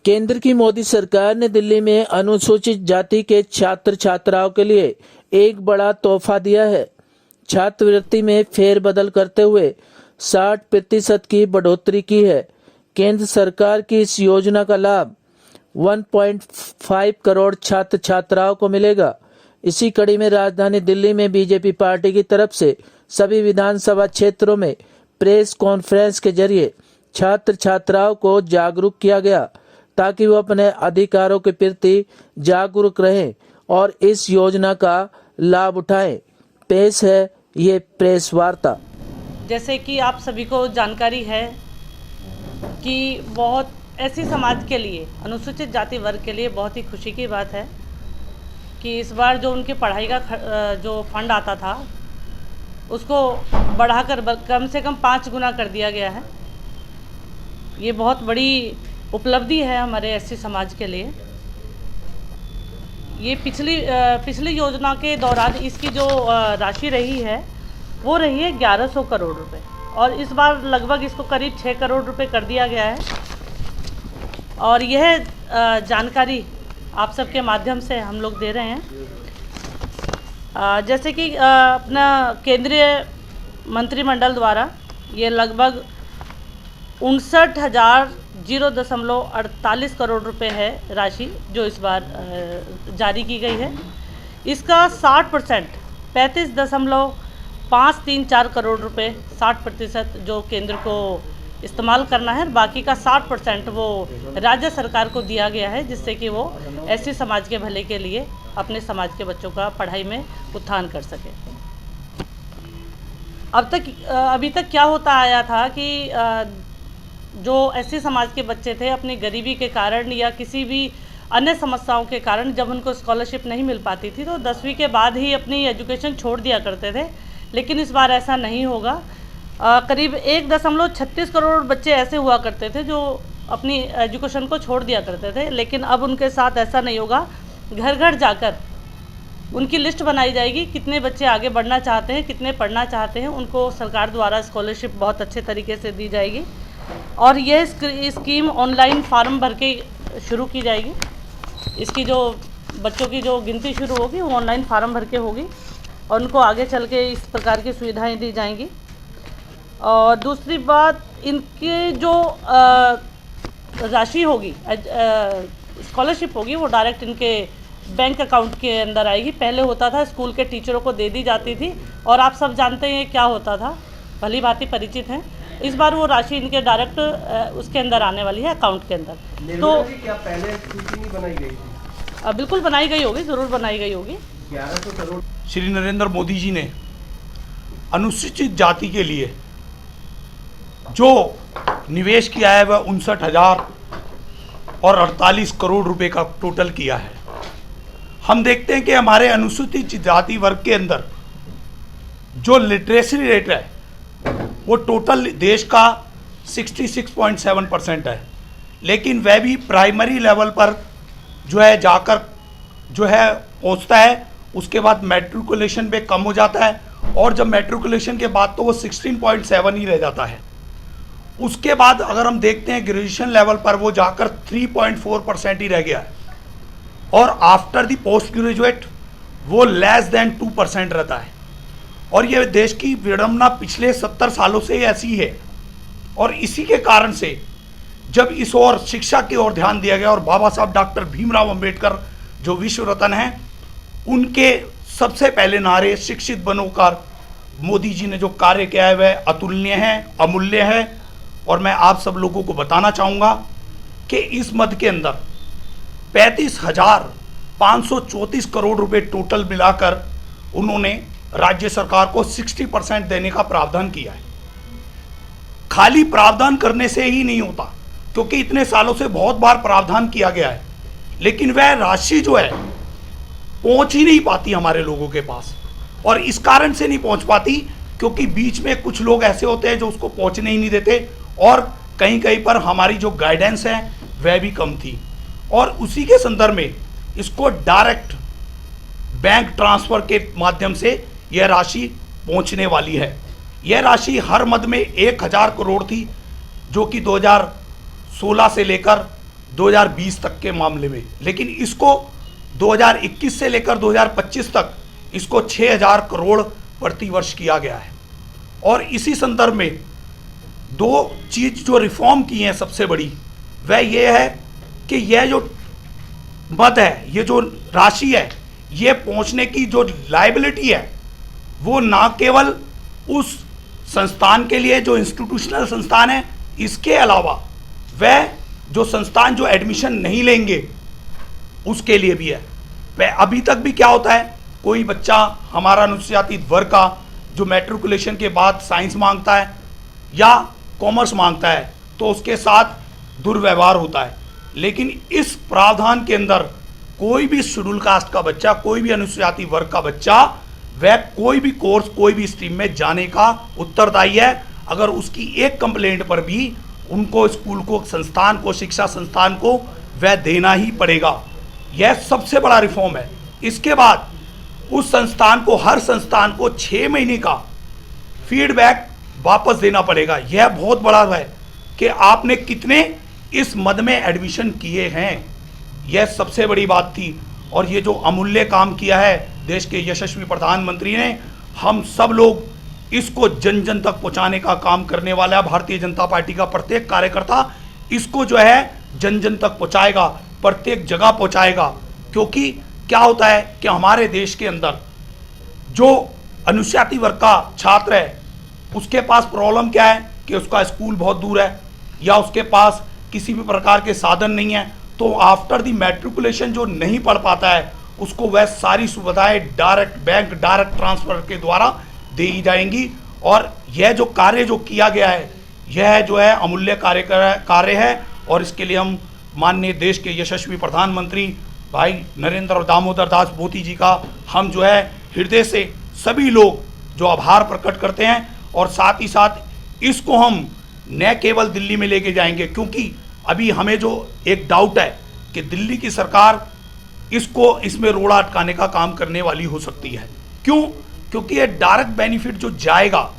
केंद्र की मोदी सरकार ने दिल्ली में अनुसूचित जाति के छात्र छात्राओं के लिए एक बड़ा तोहफा दिया है। छात्रवृत्ति में फेरबदल करते हुए 60% की बढ़ोतरी की है। केंद्र सरकार की इस योजना का लाभ 1.5 करोड़ छात्र छात्राओं को मिलेगा। इसी कड़ी में राजधानी दिल्ली में बीजेपी पार्टी की तरफ से सभी विधानसभा क्षेत्रों में प्रेस कॉन्फ्रेंस के जरिए छात्र छात्राओं को जागरूक किया गया ताकि वो अपने अधिकारों के प्रति जागरूक रहें और इस योजना का लाभ उठाएं। पेश है ये प्रेस वार्ता। जैसे कि आप सभी को जानकारी है कि बहुत ऐसी समाज के लिए, अनुसूचित जाति वर्ग के लिए बहुत ही खुशी की बात है कि इस बार जो उनकी पढ़ाई का जो फंड आता था उसको बढ़ाकर कम से कम 5 गुना कर दिया गया है। ये बहुत बड़ी उपलब्धि है हमारे एससी समाज के लिए। ये पिछली योजना के दौरान इसकी जो राशि रही है वो रही है 1100 करोड़ रुपए और इस बार लगभग इसको करीब 6 करोड़ रुपए कर दिया गया है। और यह जानकारी आप सबके माध्यम से हम लोग दे रहे हैं। जैसे कि अपना केंद्रीय मंत्रिमंडल द्वारा ये लगभग 59,048 करोड़ रुपए है राशि जो इस बार जारी की गई है। इसका 60% 35.534 करोड़ रुपए 60% जो केंद्र को इस्तेमाल करना है, बाकी का 60% वो राज्य सरकार को दिया गया है जिससे कि वो ऐसे समाज के भले के लिए अपने समाज के बच्चों का पढ़ाई में उत्थान कर सके। अभी तक क्या होता आया था कि जो ऐसे समाज के बच्चे थे अपनी गरीबी के कारण या किसी भी अन्य समस्याओं के कारण जब उनको स्कॉलरशिप नहीं मिल पाती थी तो 10वीं के बाद ही अपनी एजुकेशन छोड़ दिया करते थे, लेकिन इस बार ऐसा नहीं होगा। करीब 1.36 करोड़ बच्चे ऐसे हुआ करते थे जो अपनी एजुकेशन को छोड़ दिया करते थे, लेकिन अब उनके साथ ऐसा नहीं होगा। घर घर जाकर उनकी लिस्ट बनाई जाएगी, कितने बच्चे आगे बढ़ना चाहते हैं, कितने पढ़ना चाहते हैं, उनको सरकार द्वारा स्कॉलरशिप बहुत अच्छे तरीके से दी जाएगी। और यह स्कीम ऑनलाइन फॉर्म भर के शुरू की जाएगी। इसकी जो बच्चों की जो गिनती शुरू होगी वो ऑनलाइन फॉर्म भर के होगी और उनको आगे चल के इस प्रकार की सुविधाएं दी जाएंगी। और दूसरी बात, इनकी जो राशि होगी, स्कॉलरशिप होगी, वो डायरेक्ट इनके बैंक अकाउंट के अंदर आएगी। पहले होता था स्कूल के टीचरों को दे दी जाती थी और आप सब जानते हैं क्या होता था, भली भांति परिचित हैं। इस बार वो राशि इनके डायरेक्ट उसके अंदर आने वाली है, अकाउंट के अंदर। तो क्या पहले सूची नहीं बनाई गई थी? बिल्कुल बनाई गई होगी, ज़रूर बनाई गई होगी। 1100 करोड़ श्री नरेंद्र मोदी जी ने अनुसूचित जाति के लिए जो निवेश किया है वह 59,048 करोड़ रुपए का टोटल किया है। हम देखते हैं कि हमारे अनुसूचित जाति वर्ग के अंदर जो लिटरेसी रेट है वो टोटल देश का 66.7% है, लेकिन वह भी प्राइमरी लेवल पर जो है जाकर जो है पहुंचता है। उसके बाद मैट्रिकुलेशन पे कम हो जाता है और जब मैट्रिकुलेशन के बाद तो वो 16.7 ही रह जाता है। उसके बाद अगर हम देखते हैं ग्रेजुएशन लेवल पर वो जाकर 3.4% ही रह गया है और आफ्टर द पोस्ट ग्रेजुएट वो लेस देन 2% रहता है। और ये देश की विडंबना पिछले 70 सालों से ऐसी है और इसी के कारण से जब इस ओर शिक्षा की ओर ध्यान दिया गया और बाबा साहब डॉक्टर भीमराव अंबेडकर जो विश्व रत्न हैं, उनके सबसे पहले नारे शिक्षित बनो का मोदी जी ने जो कार्य किया है वह अतुलनीय है, अमूल्य है। और मैं आप सब लोगों को बताना चाहूँगा कि इस मद के अंदर 35,534 करोड़ रुपए टोटल मिलाकर उन्होंने राज्य सरकार को 60% देने का प्रावधान किया है। खाली प्रावधान करने से ही नहीं होता, क्योंकि इतने सालों से बहुत बार प्रावधान किया गया है, लेकिन वह राशि जो है पहुंच ही नहीं पाती हमारे लोगों के पास। और इस कारण से नहीं पहुंच पाती क्योंकि बीच में कुछ लोग ऐसे होते हैं जो उसको पहुंचने ही नहीं देते और कहीं कहीं पर हमारी जो गाइडेंस है वह भी कम थी। और उसी के संदर्भ में इसको डायरेक्ट बैंक ट्रांसफर के माध्यम से यह राशि पहुंचने वाली है। यह राशि हर मद में 1,000 करोड़ थी, जो कि 2016 से लेकर 2020 तक के मामले में, लेकिन इसको 2021 से लेकर 2025 तक इसको 6,000 करोड़ प्रति वर्ष किया गया है। और इसी संदर्भ में दो चीज जो रिफॉर्म की हैं सबसे बड़ी, वह ये है कि यह जो मद है, ये जो राशि है, ये पहुंचने की जो लायबिलिटी है वो ना केवल उस संस्थान के लिए जो इंस्टीट्यूशनल संस्थान है, इसके अलावा वह जो संस्थान जो एडमिशन नहीं लेंगे उसके लिए भी है। वह अभी तक भी क्या होता है, कोई बच्चा हमारा अनुसूचित वर्ग का जो मैट्रिकुलेशन के बाद साइंस मांगता है या कॉमर्स मांगता है तो उसके साथ दुर्व्यवहार होता है। लेकिन इस प्रावधान के अंदर कोई भी शेड्यूल कास्ट का बच्चा, कोई भी अनुसूचित वर्ग का बच्चा, वह कोई भी कोर्स, कोई भी स्ट्रीम में जाने का उत्तरदायी है। अगर उसकी एक कंप्लेंट पर भी उनको स्कूल को, संस्थान को, शिक्षा संस्थान को वह देना ही पड़ेगा। यह सबसे बड़ा रिफॉर्म है। इसके बाद उस संस्थान को, हर संस्थान को 6 महीने का फीडबैक वापस देना पड़ेगा। यह बहुत बड़ा है कि आपने कितने इस मद में एडमिशन किए हैं, यह सबसे बड़ी बात थी। और ये जो अमूल्य काम किया है देश के यशस्वी प्रधानमंत्री ने, हम सब लोग इसको जन जन तक पहुंचाने का काम करने वाला है। भारतीय जनता पार्टी का प्रत्येक कार्यकर्ता इसको जो है जन जन तक पहुंचाएगा, प्रत्येक जगह पहुंचाएगा। क्योंकि क्या होता है कि हमारे देश के अंदर जो अनुसूचित वर्ग का छात्र है, उसके पास प्रॉब्लम क्या है कि उसका स्कूल बहुत दूर है या उसके पास किसी भी प्रकार के साधन नहीं है, तो आफ्टर द मैट्रिकुलेशन जो नहीं पढ़ पाता है उसको वह सारी सुविधाएं डायरेक्ट बैंक, डायरेक्ट ट्रांसफर के द्वारा दी जाएंगी। और यह जो कार्य जो किया गया है, यह जो है अमूल्य कार्य है। और इसके लिए हम माननीय देश के यशस्वी प्रधानमंत्री भाई नरेंद्र दामोदर दास मोदी जी का हम जो है हृदय से सभी लोग जो आभार प्रकट करते हैं। और साथ ही साथ इसको हम न केवल दिल्ली में लेके जाएंगे, क्योंकि अभी हमें जो एक डाउट है कि दिल्ली की सरकार इसमें रोड़ा अटकाने का काम करने वाली हो सकती है। क्यों? क्योंकि ये डायरेक्ट बेनिफिट जो जाएगा,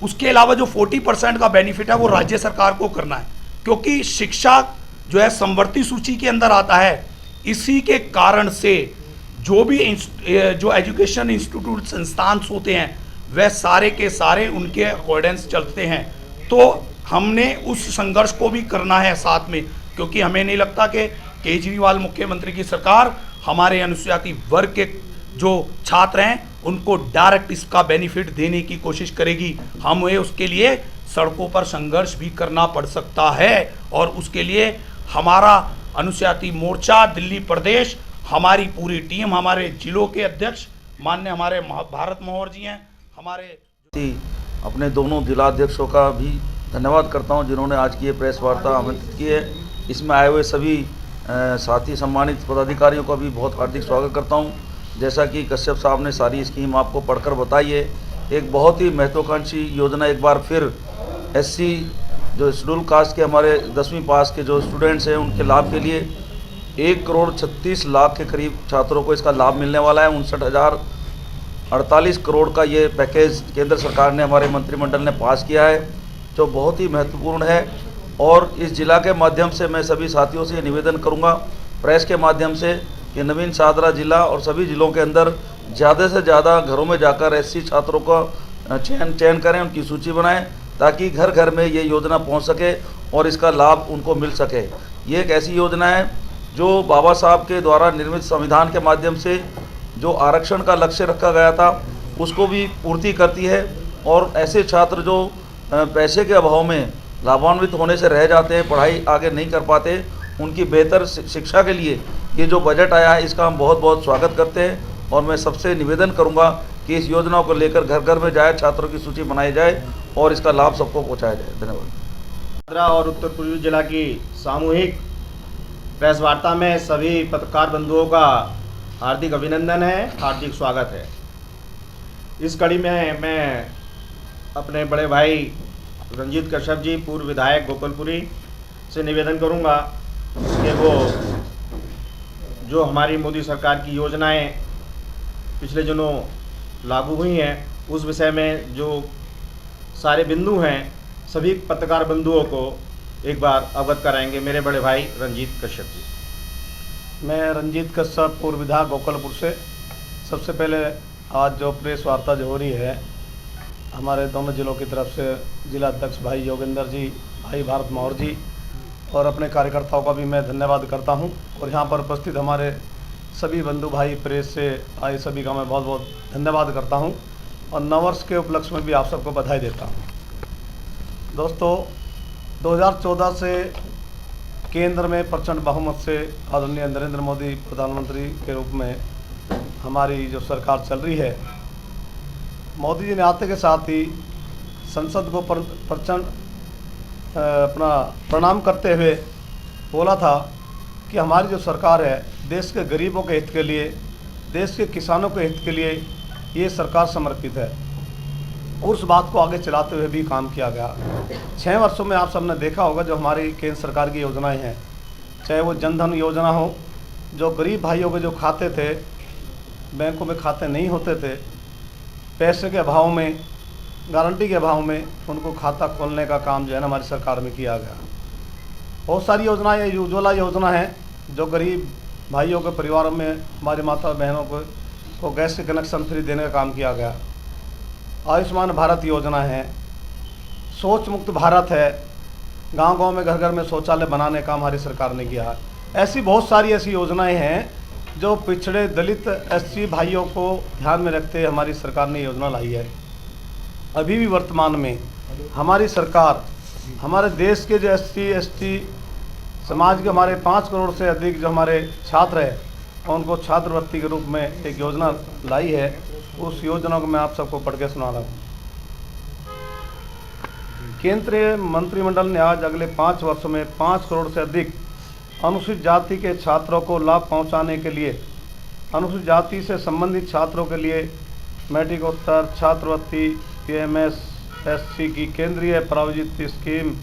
उसके अलावा जो 40% का बेनिफिट है वो राज्य सरकार को करना है। क्योंकि शिक्षा जो है समवर्ती सूची के अंदर आता है, इसी के कारण से जो भी जो एजुकेशन इंस्टीट्यूट संस्थान होते हैं वह सारे के सारे उनके अकॉर्डेंस चलते हैं। तो हमने उस संघर्ष को भी करना है साथ में, क्योंकि हमें नहीं लगता कि केजरीवाल मुख्यमंत्री की सरकार हमारे अनुसूचित वर्ग के जो छात्र हैं उनको डायरेक्ट इसका बेनिफिट देने की कोशिश करेगी। हमें उसके लिए सड़कों पर संघर्ष भी करना पड़ सकता है। और उसके लिए हमारा अनुसूचित मोर्चा दिल्ली प्रदेश, हमारी पूरी टीम, हमारे जिलों के अध्यक्ष माननीय हमारे भारत मनोहर जी हैं, हमारे अपने दोनों जिलाध्यक्षों का भी धन्यवाद करता हूं जिन्होंने आज की ये प्रेस वार्ता आमंत्रित की है। इसमें आए हुए सभी साथी सम्मानित पदाधिकारियों का भी बहुत हार्दिक स्वागत करता हूं। जैसा कि कश्यप साहब ने सारी स्कीम आपको पढ़कर बताई है, एक बहुत ही महत्वाकांक्षी योजना एक बार फिर एससी जो शेड्यूल कास्ट के हमारे 10वीं पास के जो स्टूडेंट्स हैं उनके लाभ के लिए 1,36,00,000 के करीब छात्रों को इसका लाभ मिलने वाला है। 59,048 करोड़ का ये पैकेज केंद्र सरकार ने, हमारे मंत्रिमंडल ने पास किया है, जो बहुत ही महत्वपूर्ण है। और इस जिला के माध्यम से मैं सभी साथियों से निवेदन करूंगा, प्रेस के माध्यम से, कि नवीन शाहदरा जिला और सभी जिलों के अंदर ज़्यादा से ज़्यादा घरों में जाकर एससी छात्रों का चयन करें, उनकी सूची बनाएं, ताकि घर घर में ये योजना पहुंच सके और इसका लाभ उनको मिल सके। ये एक ऐसी योजना है जो बाबा साहब के द्वारा निर्मित संविधान के माध्यम से जो आरक्षण का लक्ष्य रखा गया था उसको भी पूर्ति करती है। और ऐसे छात्र जो पैसे के अभाव में लाभान्वित होने से रह जाते हैं, पढ़ाई आगे नहीं कर पाते, उनकी बेहतर शिक्षा के लिए ये जो बजट आया है इसका हम बहुत बहुत स्वागत करते हैं। और मैं सबसे निवेदन करूंगा कि इस योजना को लेकर घर घर में जाए, छात्रों की सूची बनाई जाए और इसका लाभ सबको पहुंचाया जाए। धन्यवाद। और उत्तर पूर्वी जिला की सामूहिक प्रेस वार्ता में सभी पत्रकार बंधुओं का हार्दिक अभिनंदन है, हार्दिक स्वागत है। इस कड़ी में मैं अपने बड़े भाई रंजीत कश्यप जी, पूर्व विधायक गोपालपुरी, से निवेदन करूंगा कि वो जो हमारी मोदी सरकार की योजनाएं पिछले दिनों लागू हुई हैं उस विषय में जो सारे बिंदु हैं सभी पत्रकार बंधुओं को एक बार अवगत कराएंगे मेरे बड़े भाई रंजीत कश्यप जी। मैं रंजीत कश्यप, पूर्व विधायक गोकलपुर से। सबसे पहले आज जो प्रेस वार्ता जो हो रही है हमारे दोनों ज़िलों की तरफ से, जिला अध्यक्ष भाई योगेंद्र जी, भाई भारत मौर जी और अपने कार्यकर्ताओं का भी मैं धन्यवाद करता हूं। और यहाँ पर उपस्थित हमारे सभी बंधु भाई प्रेस से आए सभी का मैं बहुत बहुत धन्यवाद करता हूं और नववर्ष के उपलक्ष्य में भी आप सबको बधाई देता हूं। दोस्तों, 2014 से केंद्र में प्रचंड बहुमत से आदरणीय नरेंद्र मोदी प्रधानमंत्री के रूप में हमारी जो सरकार चल रही है, मोदी जी ने आते के साथ ही संसद को प्रचंड अपना प्रणाम करते हुए बोला था कि हमारी जो सरकार है देश के गरीबों के हित के लिए, देश के किसानों के हित के लिए ये सरकार समर्पित है। और उस बात को आगे चलाते हुए भी काम किया गया। 6 वर्षों में आप सबने देखा होगा जो हमारी केंद्र सरकार की योजनाएं हैं, चाहे वो जनधन योजना हो, जो गरीब भाइयों के जो खाते थे, बैंकों में खाते नहीं होते थे, पैसे के अभाव में, गारंटी के अभाव में उनको खाता खोलने का काम जो है ना हमारी सरकार में किया गया। बहुत सारी योजनाएं, उज्ज्वला योजना है जो गरीब भाइयों के परिवारों में हमारी माता बहनों को गैस के कनेक्शन फ्री देने का काम किया गया। आयुष्मान भारत योजना है, शौच मुक्त भारत है, गांव-गांव में घर घर में शौचालय बनाने का हमारी सरकार ने किया। ऐसी बहुत सारी ऐसी योजनाएं हैं जो पिछड़े दलित एससी भाइयों को ध्यान में रखते हमारी सरकार ने योजना लाई है। अभी भी वर्तमान में हमारी सरकार हमारे देश के जो एससी एसटी समाज के हमारे 5 करोड़ से अधिक जो हमारे छात्र हैं उनको छात्रवृत्ति के रूप में एक योजना लाई है। उस योजना को मैं आप सबको पढ़ के सुना रहा हूँ। केंद्रीय मंत्रिमंडल ने आज अगले 5 वर्षों में 5 करोड़ से अधिक अनुसूचित जाति के छात्रों को लाभ पहुंचाने के लिए, अनुसूचित जाति से संबंधित छात्रों के लिए मैट्रिकोत्तर छात्रवृत्ति PMS-SC की केंद्रीय प्रायोजित स्कीम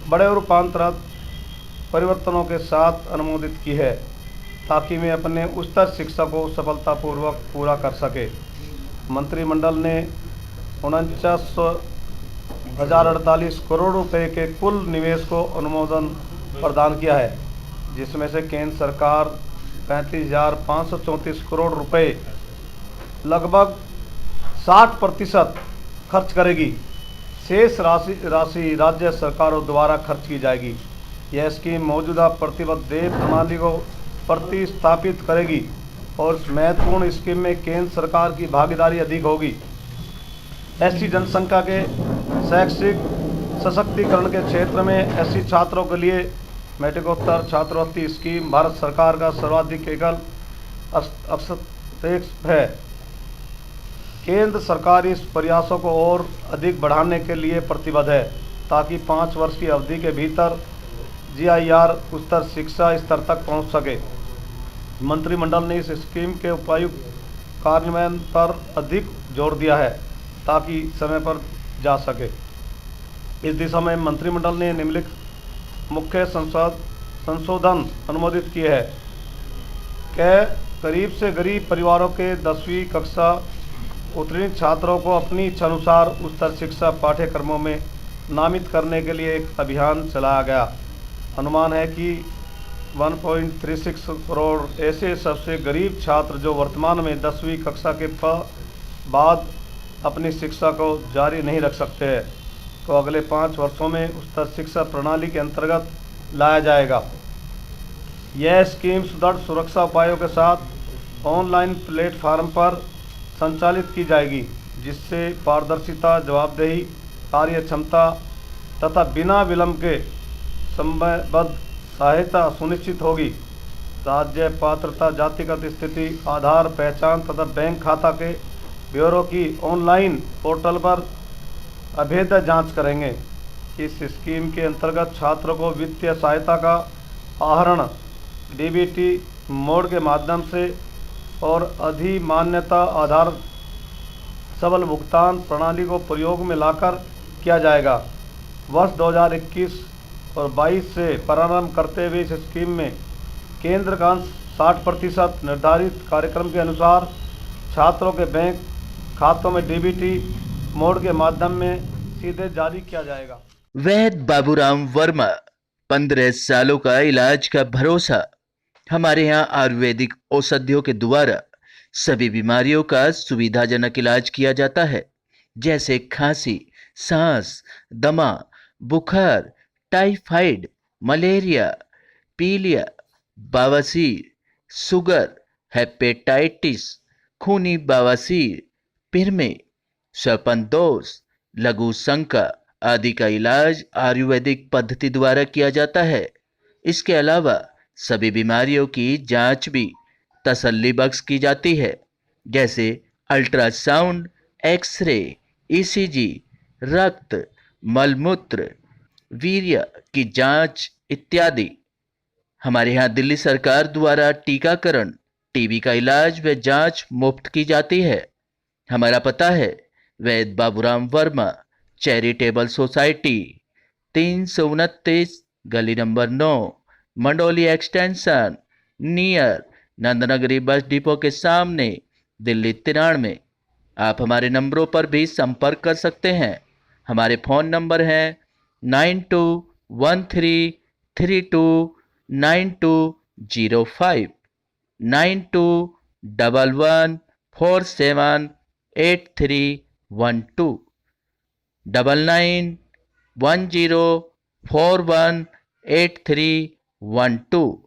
बड़े और रूपांतरित परिवर्तनों के साथ अनुमोदित की है ताकि वे अपने उच्चतर शिक्षा को सफलतापूर्वक पूरा कर सके। मंत्रिमंडल ने 49,048 करोड़ रुपए के कुल निवेश को अनुमोदन प्रदान किया है, जिसमें से केंद्र सरकार 35,534 करोड़ रुपए लगभग 60% खर्च करेगी। शेष राशि राज्य सरकारों द्वारा खर्च की जाएगी। यह स्कीम मौजूदा प्रतिबद्ध देय प्रणाली को प्रतिस्थापित करेगी और इस महत्वपूर्ण स्कीम में केंद्र सरकार की भागीदारी अधिक होगी। एससी जनसंख्या के शैक्षिक सशक्तिकरण के क्षेत्र में एससी छात्रों के लिए मैट्रिकोत्तर छात्रवृत्ति स्कीम भारत सरकार का सर्वाधिक एकल हस्तक्षेप है। केंद्र सरकार इस प्रयासों को और अधिक बढ़ाने के लिए प्रतिबद्ध है ताकि 5 वर्ष की अवधि के भीतर GIR उच्चतर शिक्षा स्तर तक पहुंच सके। मंत्रिमंडल ने इस स्कीम के उपयुक्त कार्यान्वयन पर अधिक जोर दिया है ताकि समय पर जा सके। इस दिशा में मंत्रिमंडल ने निम्नलिखित मुख्य संशोधन अनुमोदित किए हैं। गरीब से गरीब परिवारों के 10वीं कक्षा उत्तीर्ण छात्रोरों को अपनी इच्छानुसार उच्चतर शिक्षा पाठ्यक्रमों में नामित करने के लिए एक अभियान चलाया गया। अनुमान है कि 1.36 करोड़ ऐसे सबसे गरीब छात्र जो वर्तमान में 10वीं कक्षा के बाद अपनी शिक्षा को जारी नहीं रख सकते हैं को अगले 5 वर्षों में उच्चतर शिक्षा प्रणाली के अंतर्गत लाया जाएगा। यह स्कीम सुदृढ़ सुरक्षा उपायों के साथ ऑनलाइन प्लेटफार्म पर संचालित की जाएगी, जिससे पारदर्शिता, जवाबदेही, कार्य क्षमता तथा बिना विलंब के समयबद्ध सहायता सुनिश्चित होगी। राज्य पात्रता, जातिगत स्थिति, आधार पहचान तथा बैंक खाता के ब्यूरो की ऑनलाइन पोर्टल पर अभेद जांच करेंगे। इस स्कीम के अंतर्गत छात्रों को वित्तीय सहायता का आहरण DBT मोड के माध्यम से और अधिमान्यता आधार सबल भुगतान प्रणाली को प्रयोग में लाकर किया जाएगा। वर्ष 2021 और 22 से प्रारंभ करते हुए इस स्कीम में केंद्र का 60% निर्धारित कार्यक्रम के अनुसार छात्रों के बैंक खातों में DBT मोड के माध्यम में सीधे जारी किया जाएगा। वैद्य बाबूराम वर्मा 15 सालों का इलाज का भरोसा। हमारे यहाँ आयुर्वेदिक औषधियों के द्वारा सभी बीमारियों का सुविधाजनक इलाज किया जाता है, जैसे खांसी, सांस, दमा, बुखार, टाइफाइड, मलेरिया, पीलिया, बवासीर, शुगर, हेपेटाइटिस, खूनी बवासीर, पिरमे, श्वपनदोष, लघु शंका आदि का इलाज आयुर्वेदिक पद्धति द्वारा किया जाता है। इसके अलावा सभी बीमारियों की जांच भी तसल्ली बख्श की जाती है, जैसे अल्ट्रासाउंड, एक्सरे, ईसीजी, रक्त, मलमूत्र, वीर्य की जांच इत्यादि। हमारे यहाँ दिल्ली सरकार द्वारा टीकाकरण, टीबी का इलाज व जांच मुफ्त की जाती है। हमारा पता है वैद्य बाबूराम वर्मा चैरिटेबल सोसाइटी, 329 गली number 9, Mandoli extension, near Nand Nagri bus depot के सामने, दिल्ली 93। आप हमारे नंबरों पर भी संपर्क कर सकते हैं। हमारे फ़ोन नंबर हैं 9213329205, 9211478312, 9910418312।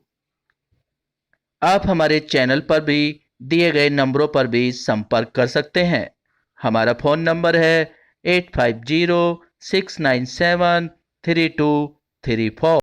आप हमारे चैनल पर भी दिए गए नंबरों पर भी संपर्क कर सकते हैं। हमारा फ़ोन नंबर है 8506973234।